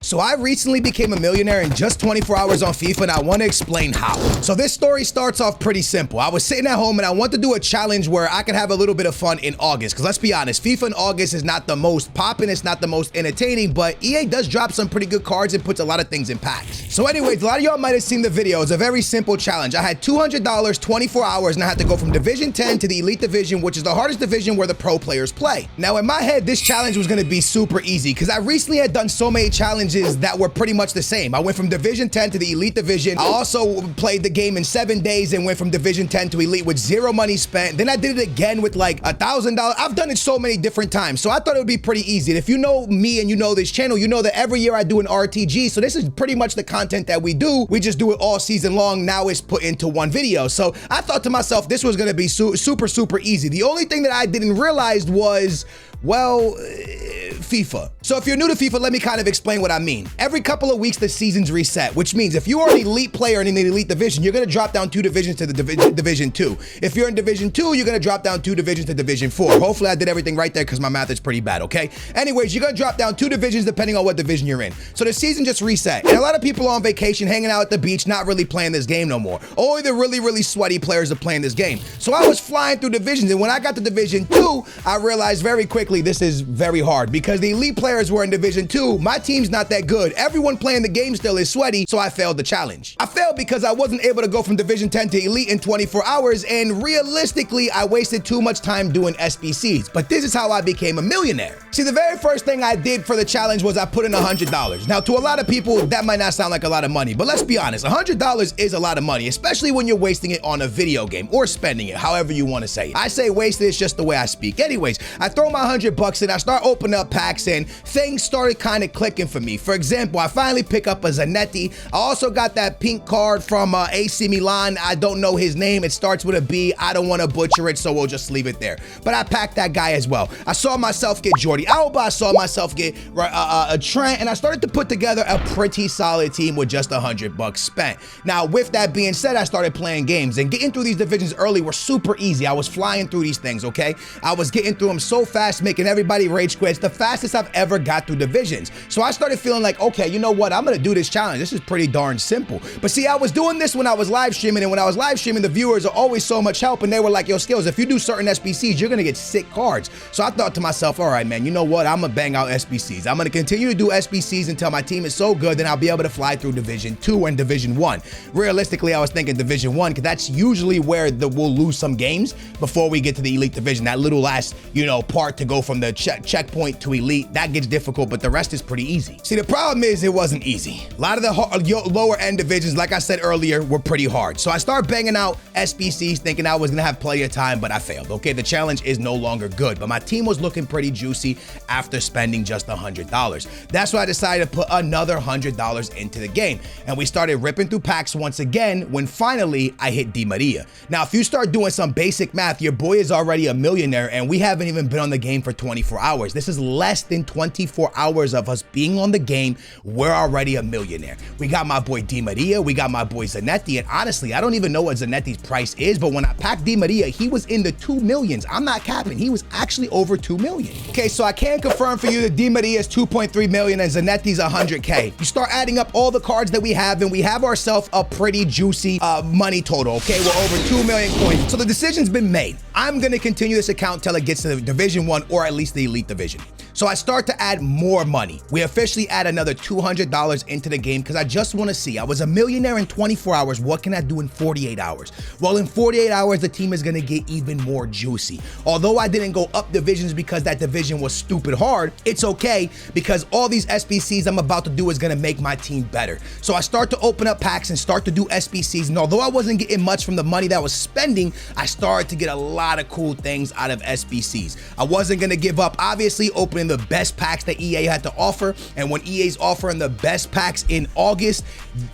So I recently became a millionaire in just 24 hours on FIFA, and I want to explain how. So this story starts off pretty simple. I was sitting at home and I want to do a challenge where I could have a little bit of fun in August. Because let's be honest, FIFA in August is not the most poppin', it's not the most entertaining, but EA does drop some pretty good cards and puts a lot of things in packs. So anyways, a lot of y'all might have seen the video. It's a very simple challenge. I had $200, 24 hours, and I had to go from Division 10 to the Elite Division, which is the hardest division where the pro players play. Now in my head, this challenge was going to be super easy because I recently had done so many challenges that were pretty much the same. I went from Division 10 to the Elite Division. I also played the game in 7 days and went from Division 10 to Elite with zero money spent. Then I did it again with like $1,000. I've done it so many different times. So I thought it would be pretty easy. And if you know me and you know this channel, you know that every year I do an RTG. So this is pretty much the content that we do. We just do it all season long. Now it's put into one video. So I thought to myself, this was going to be super easy. The only thing that I didn't realize was, well, FIFA. So if you're new to FIFA, let me kind of explain what I mean. Every couple of weeks, the seasons reset, which means if you are an elite player in the elite division, you're going to drop down 2 divisions to the Division 2. If you're in Division 2, you're going to drop down 2 divisions to Division 4. Hopefully I did everything right there because my math is pretty bad, okay? Anyways, you're going to drop down 2 divisions depending on what division you're in. So the season just reset. And a lot of people are on vacation, hanging out at the beach, not really playing this game no more. Only the really sweaty players are playing this game. So I was flying through divisions, and when I got to Division 2, I realized very quickly this is very hard because the elite players were in Division 2. My team's not that good. Everyone playing the game still is sweaty, so I failed the challenge. I failed because I wasn't able to go from Division 10 to Elite in 24 hours, and realistically, I wasted too much time doing SBCs. But this is how I became a millionaire. See, the very first thing I did for the challenge was I put in $100. Now, to a lot of people, that might not sound like a lot of money, but let's be honest, $100 is a lot of money, especially when you're wasting it on a video game or spending it, however you want to say it. I say wasted, it's just the way I speak. Anyways, I throw my $100 in, I start opening up packs, and things started kind of clicking for me. For example, I finally pick up a Zanetti. I also got that pink card from AC Milan. I don't know his name. It starts with a B. I don't want to butcher it, so we'll just leave it there. But I packed that guy as well. I saw myself get Jordi Alba. I saw myself get a Trent, and I started to put together a pretty solid team with just $100 spent. Now, with that being said, I started playing games, and getting through these divisions early were super easy. I was flying through these things, okay? I was getting through them so fast, making everybody rage quit. It's the fastest I've ever got through divisions. So I started feeling like, okay, you know what? I'm gonna do this challenge. This is pretty darn simple. But see, I was doing this when I was live streaming, and when I was live streaming, the viewers are always so much help, and they were like, yo, Skills, if you do certain SBCs, you're gonna get sick cards. So I thought to myself, all right, man, you know what? I'm gonna bang out SBCs. I'm gonna continue to do SBCs until my team is so good, then I'll be able to fly through Division 2 and Division 1. Realistically, I was thinking Division 1, because that's usually where we'll lose some games before we get to the Elite Division. That little last, you know, part to go from the checkpoint to Elite, that gets difficult, but the rest is pretty easy. See, the problem is it wasn't easy. A lot of the lower end divisions, like I said earlier, were pretty hard. So I started banging out SBCs thinking I was gonna have plenty of time, but I failed. Okay, the challenge is no longer good, but my team was looking pretty juicy after spending just $100. That's why I decided to put another $100 into the game. And we started ripping through packs once again when finally I hit Di Maria. Now, if you start doing some basic math, your boy is already a millionaire, and we haven't even been on the game for 24 hours. This is less than 24 hours of us being on the game. We're already a millionaire. We got my boy Di Maria, we got my boy Zanetti, and honestly, I don't even know what Zanetti's price is, but when I packed Di Maria, he was in the 2 millions. I'm not capping. He was actually over 2 million. Okay, so I can confirm for you that Di Maria is 2.3 million and Zanetti's 100K. You start adding up all the cards that we have, and we have ourselves a pretty juicy money total, okay? We're over 2 million coins. So the decision's been made. I'm gonna continue this account till it gets to the Division 1 or at least the Elite Division. So I start to add more money. We officially add another $200 into the game because I just want to see. I was a millionaire in 24 hours. What can I do in 48 hours? Well, in 48 hours, the team is going to get even more juicy. Although I didn't go up divisions because that division was stupid hard, it's okay because all these SBCs I'm about to do is going to make my team better. So I start to open up packs and start to do SBCs. And although I wasn't getting much from the money that I was spending, I started to get a lot of cool things out of SBCs. I wasn't going to give up, obviously, opening the best packs that EA had to offer. And when EA's offering the best packs in August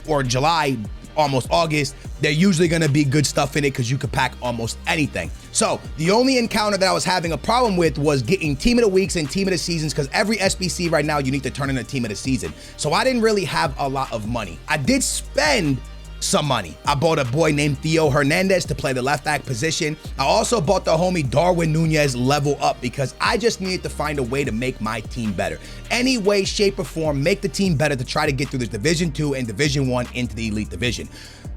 or July, almost August, they're usually going to be good stuff in it because you could pack almost anything. So the only encounter that I was having a problem with was getting team of the weeks and team of the seasons, because every SBC right now you need to turn in a team of the season. So I didn't really have a lot of money. I did spend some money. I bought a boy named Theo Hernandez to play the left back position. I also bought the homie Darwin Nunez level up because I just needed to find a way to make my team better. Any way, shape, or form, make the team better to try to get through this Division 2 and Division 1 into the Elite Division.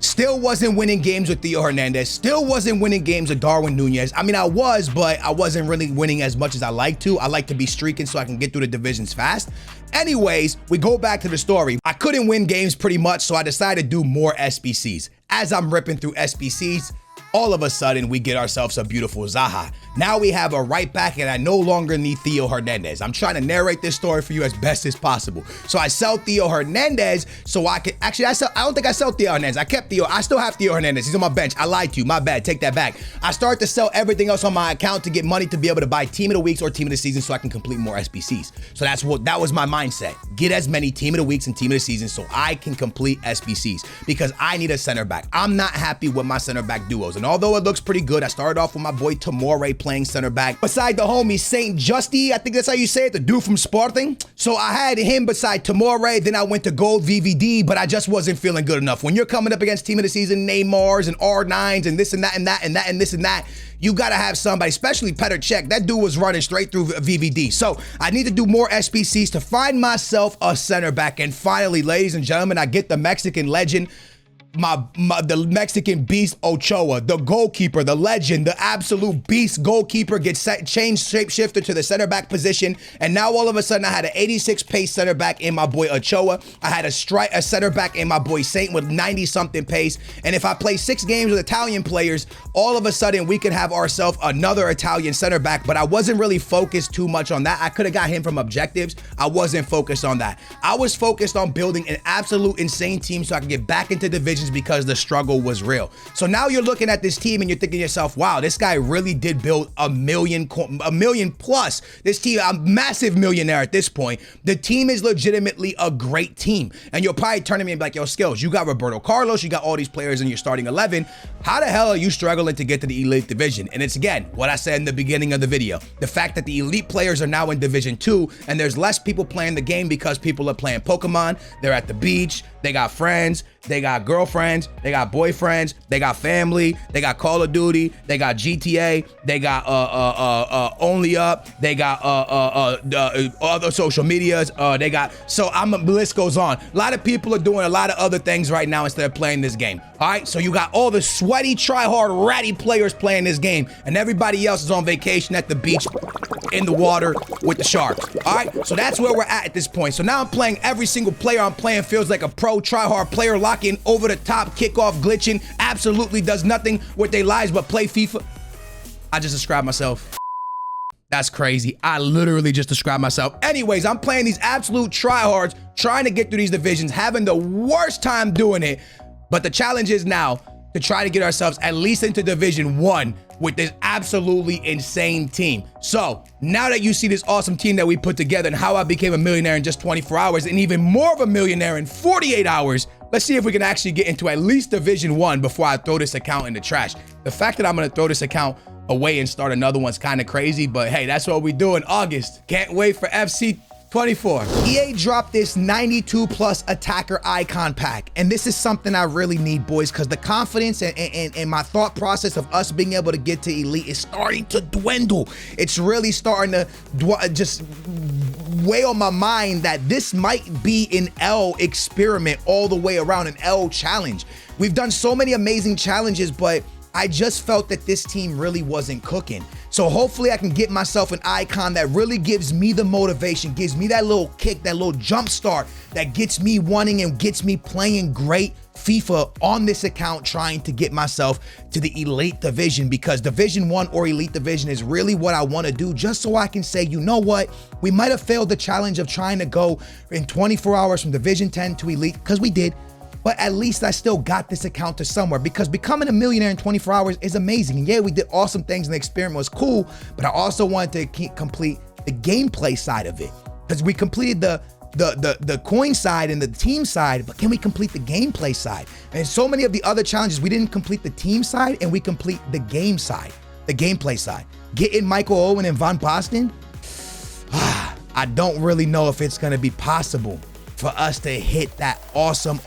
Still wasn't winning games with Theo Hernandez. Still wasn't winning games with Darwin Nunez. I mean, I was, but I wasn't really winning as much as I like to. I like to be streaking so I can get through the divisions fast. Anyways, we go back to the story. I couldn't win games pretty much, so I decided to do more SBCs. As I'm ripping through SBCs, all of a sudden, we get ourselves a beautiful Zaha. Now we have a right back, and I no longer need Theo Hernandez. I'm trying to narrate this story for you as best as possible. So I sell Theo Hernandez so I can... Actually, I don't think I sell Theo Hernandez. I kept Theo. I still have Theo Hernandez. He's on my bench. I lied to you. My bad. Take that back. I start to sell everything else on my account to get money to be able to buy Team of the Weeks or Team of the Season so I can complete more SBCs. So that was my mindset. Get as many Team of the Weeks and Team of the Season so I can complete SBCs because I need a center back. I'm not happy with my center back duos. And although it looks pretty good, I started off with my boy Tamore playing center back beside the homie Saint Justy. I think that's how you say it, the dude from Sporting. So I had him beside Tamore. Then I went to Gold VVD, but I just wasn't feeling good enough. When you're coming up against Team of the Season Neymars and R9s and this and that and that and that and this and that, you got to have somebody, especially Petr Cech. That dude was running straight through VVD. So I need to do more SBCs to find myself a center back. And finally, ladies and gentlemen, I get the Mexican legend, the Mexican beast Ochoa, the goalkeeper, the legend, the absolute beast goalkeeper gets changed shapeshifter to the center back position. And now all of a sudden I had an 86 pace center back in my boy Ochoa. I had a center back in my boy Saint with 90 something pace. And if I play 6 games with Italian players, all of a sudden we could have ourselves another Italian center back. But I wasn't really focused too much on that. I could have got him from objectives. I wasn't focused on that. I was focused on building an absolute insane team so I could get back into divisions because the struggle was real. So now you're looking at this team and you're thinking to yourself, wow, this guy really did build a million plus. This team, a massive millionaire at this point. The team is legitimately a great team. And you'll probably turn to me and be like, yo, Skills, you got Roberto Carlos, you got all these players in your starting 11. How the hell are you struggling to get to the Elite Division? And it's again, what I said in the beginning of the video. The fact that the elite players are now in Division 2 and there's less people playing the game because people are playing Pokemon, they're at the beach, they got friends, they got girlfriends, they got boyfriends, they got family, they got Call of Duty, they got GTA, they got Only Up, they got other social medias, they got, so the list goes on. A lot of people are doing a lot of other things right now instead of playing this game. All right, so you got all the sweaty, try-hard, ratty players playing this game, and everybody else is on vacation at the beach, in the water with the sharks. All right, so that's where we're at this point. So now I'm playing every single player I'm playing feels like a pro try-hard player, locking over the top, kickoff, glitching, absolutely does nothing with their lives but play FIFA. I just described myself. That's crazy. I literally just described myself. Anyways, I'm playing these absolute tryhards, trying to get through these divisions, having the worst time doing it. But the challenge is now to try to get ourselves at least into Division 1 with this absolutely insane team. So now that you see this awesome team that we put together and how I became a millionaire in just 24 hours and even more of a millionaire in 48 hours, let's see if we can actually get into at least Division 1 before I throw this account in the trash. The fact that I'm gonna throw this account away and start another one's kind of crazy, but hey, that's what we do in August. Can't wait for FC 24. EA dropped this 92 plus attacker icon pack. And this is something I really need, boys, because the confidence and my thought process of us being able to get to elite is starting to dwindle. It's really starting to just weigh on my mind that this might be an L experiment all the way around, an L challenge. We've done so many amazing challenges, but I just felt that this team really wasn't cooking. So hopefully I can get myself an icon that really gives me the motivation, gives me that little kick, that little jump start that gets me wanting and gets me playing great FIFA on this account, trying to get myself to the Elite Division, because Division 1 or Elite Division is really what I want to do, just so I can say, you know what, we might have failed the challenge of trying to go in 24 hours from Division 10 to Elite, because we did. But at least I still got this account to somewhere, because becoming a millionaire in 24 hours is amazing. And yeah, we did awesome things and the experiment was cool, but I also wanted to complete the gameplay side of it, because we completed the coin side and the team side, but can we complete the gameplay side? And so many of the other challenges, we didn't complete the team side and we complete the game side, the gameplay side. Getting Michael Owen and Van Basten, I don't really know if it's gonna be possible for us to hit that awesome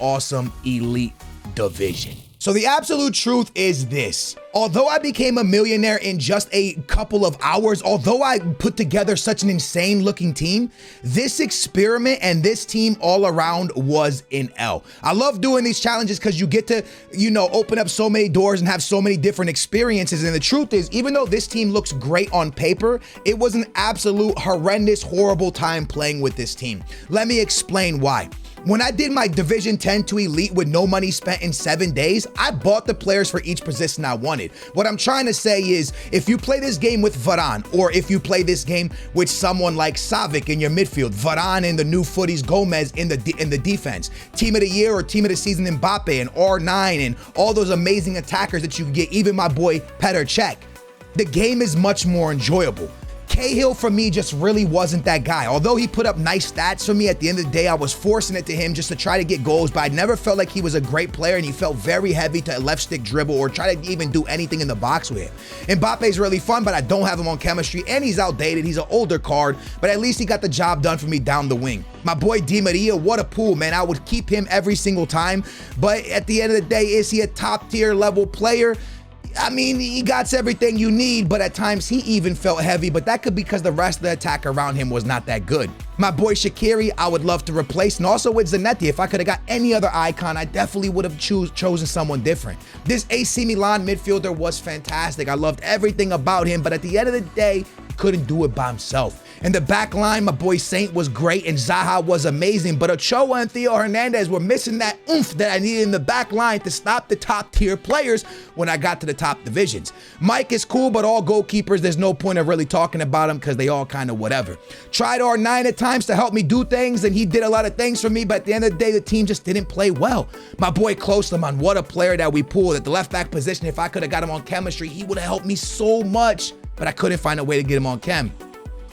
elite division. So the absolute truth is this. Although I became a millionaire in just a couple of hours, although I put together such an insane looking team, this experiment and this team all around was an L. I love doing these challenges because you get to, open up so many doors and have so many different experiences. And the truth is, even though this team looks great on paper, it was an absolute horrendous, horrible time playing with this team. Let me explain why. When I did my Division 10 to Elite with no money spent in 7 days, I bought the players for each position I wanted. What I'm trying to say is, if you play this game with Varane, or if you play this game with someone like Savic in your midfield, Varane and the new footies Gomez in the defense, Team of the Year or Team of the Season Mbappe and R9 and all those amazing attackers that you can get, even my boy Petr Cech, the game is much more enjoyable. Cahill for me just really wasn't that guy. Although he put up nice stats for me, at the end of the day, I was forcing it to him just to try to get goals, but I never felt like he was a great player, and he felt very heavy to left stick dribble or try to even do anything in the box with him. Mbappe's really fun, but I don't have him on chemistry, and he's outdated. He's an older card, but at least he got the job done for me down the wing. My boy Di Maria, what a pool, man. I would keep him every single time, but at the end of the day, is he a top tier level player? I mean, he got everything you need, but at times he even felt heavy, but that could be because the rest of the attack around him was not that good. My boy Shaqiri, I would love to replace, and also with Zanetti. If I could have got any other icon, I definitely would have chosen someone different. This AC Milan midfielder was fantastic. I loved everything about him, but at the end of the day, couldn't do it by himself. In the back line, my boy Saint was great and Zaha was amazing, but Ochoa and Theo Hernandez were missing that oomph that I needed in the back line to stop the top tier players when I got to the top divisions. Mike is cool, but all goalkeepers, there's no point of really talking about them because they all kind of whatever. Tried R9 at times to help me do things, and he did a lot of things for me, but at the end of the day, the team just didn't play well. My boy Klosterman, what a player that we pulled at the left back position. If I could have got him on chemistry, he would have helped me so much, but I couldn't find a way to get him on chem.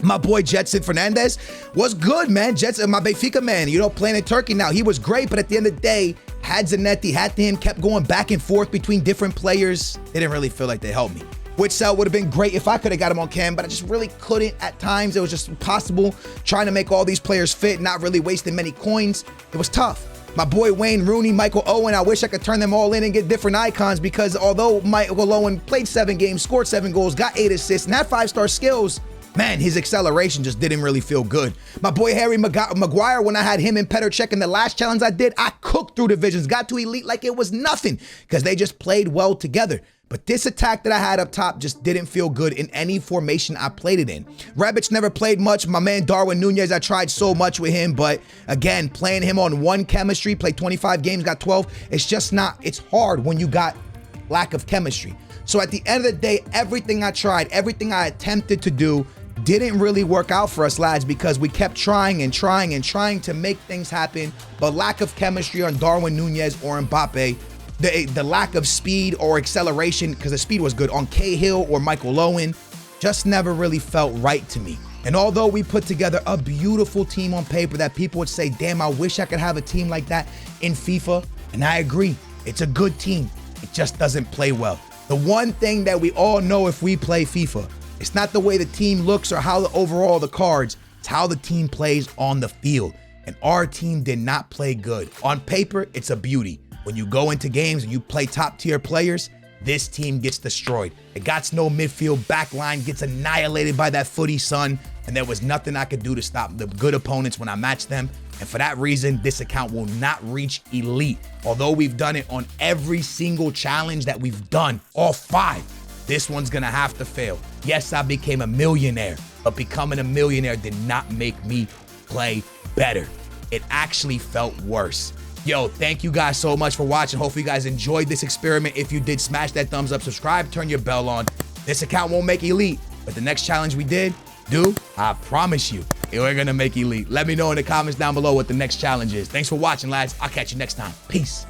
My boy Jetson Fernandez was good, man. Jetson, my Benfica man, playing in Turkey now. He was great, but at the end of the day, had Zanetti, had him, kept going back and forth between different players. They didn't really feel like they helped me. Witsel would have been great if I could have got him on cam, but I just really couldn't at times. It was just impossible trying to make all these players fit, not really wasting many coins. It was tough. My boy Wayne Rooney, Michael Owen, I wish I could turn them all in and get different icons, because although Michael Owen played 7 games, scored 7 goals, got 8 assists, and had 5-star skills, man, his acceleration just didn't really feel good. My boy Harry Maguire, when I had him and Petr Cech in the last challenge I did, I cooked through divisions, got to Elite like it was nothing because they just played well together. But this attack that I had up top just didn't feel good in any formation I played it in. Rebic never played much. My man Darwin Nunez, I tried so much with him, but again, playing him on one chemistry, played 25 games, got 12. It's just not, it's hard when you got lack of chemistry. So at the end of the day, everything I tried, everything I attempted to do didn't really work out for us, lads, because we kept trying and trying and trying to make things happen, but lack of chemistry on Darwin Nunez or Mbappe, the lack of speed or acceleration, because the speed was good, on Cahill or Michael Owen, just never really felt right to me. And although we put together a beautiful team on paper that people would say, damn, I wish I could have a team like that in FIFA, and I agree, it's a good team. It just doesn't play well. The one thing that we all know if we play FIFA, it's not the way the team looks or how overall the cards, it's how the team plays on the field. And our team did not play good. On paper, it's a beauty. When you go into games and you play top tier players, this team gets destroyed. It got no midfield, back line gets annihilated by that footy son, and there was nothing I could do to stop the good opponents when I matched them. And for that reason, this account will not reach Elite. Although we've done it on every single challenge that we've done, all 5. This one's gonna have to fail. Yes, I became a millionaire, but becoming a millionaire did not make me play better. It actually felt worse. Yo, thank you guys so much for watching. Hopefully you guys enjoyed this experiment. If you did, smash that thumbs up, subscribe, turn your bell on. This account won't make Elite, but the next challenge we do, I promise you, we're gonna make Elite. Let me know in the comments down below what the next challenge is. Thanks for watching, lads. I'll catch you next time. Peace.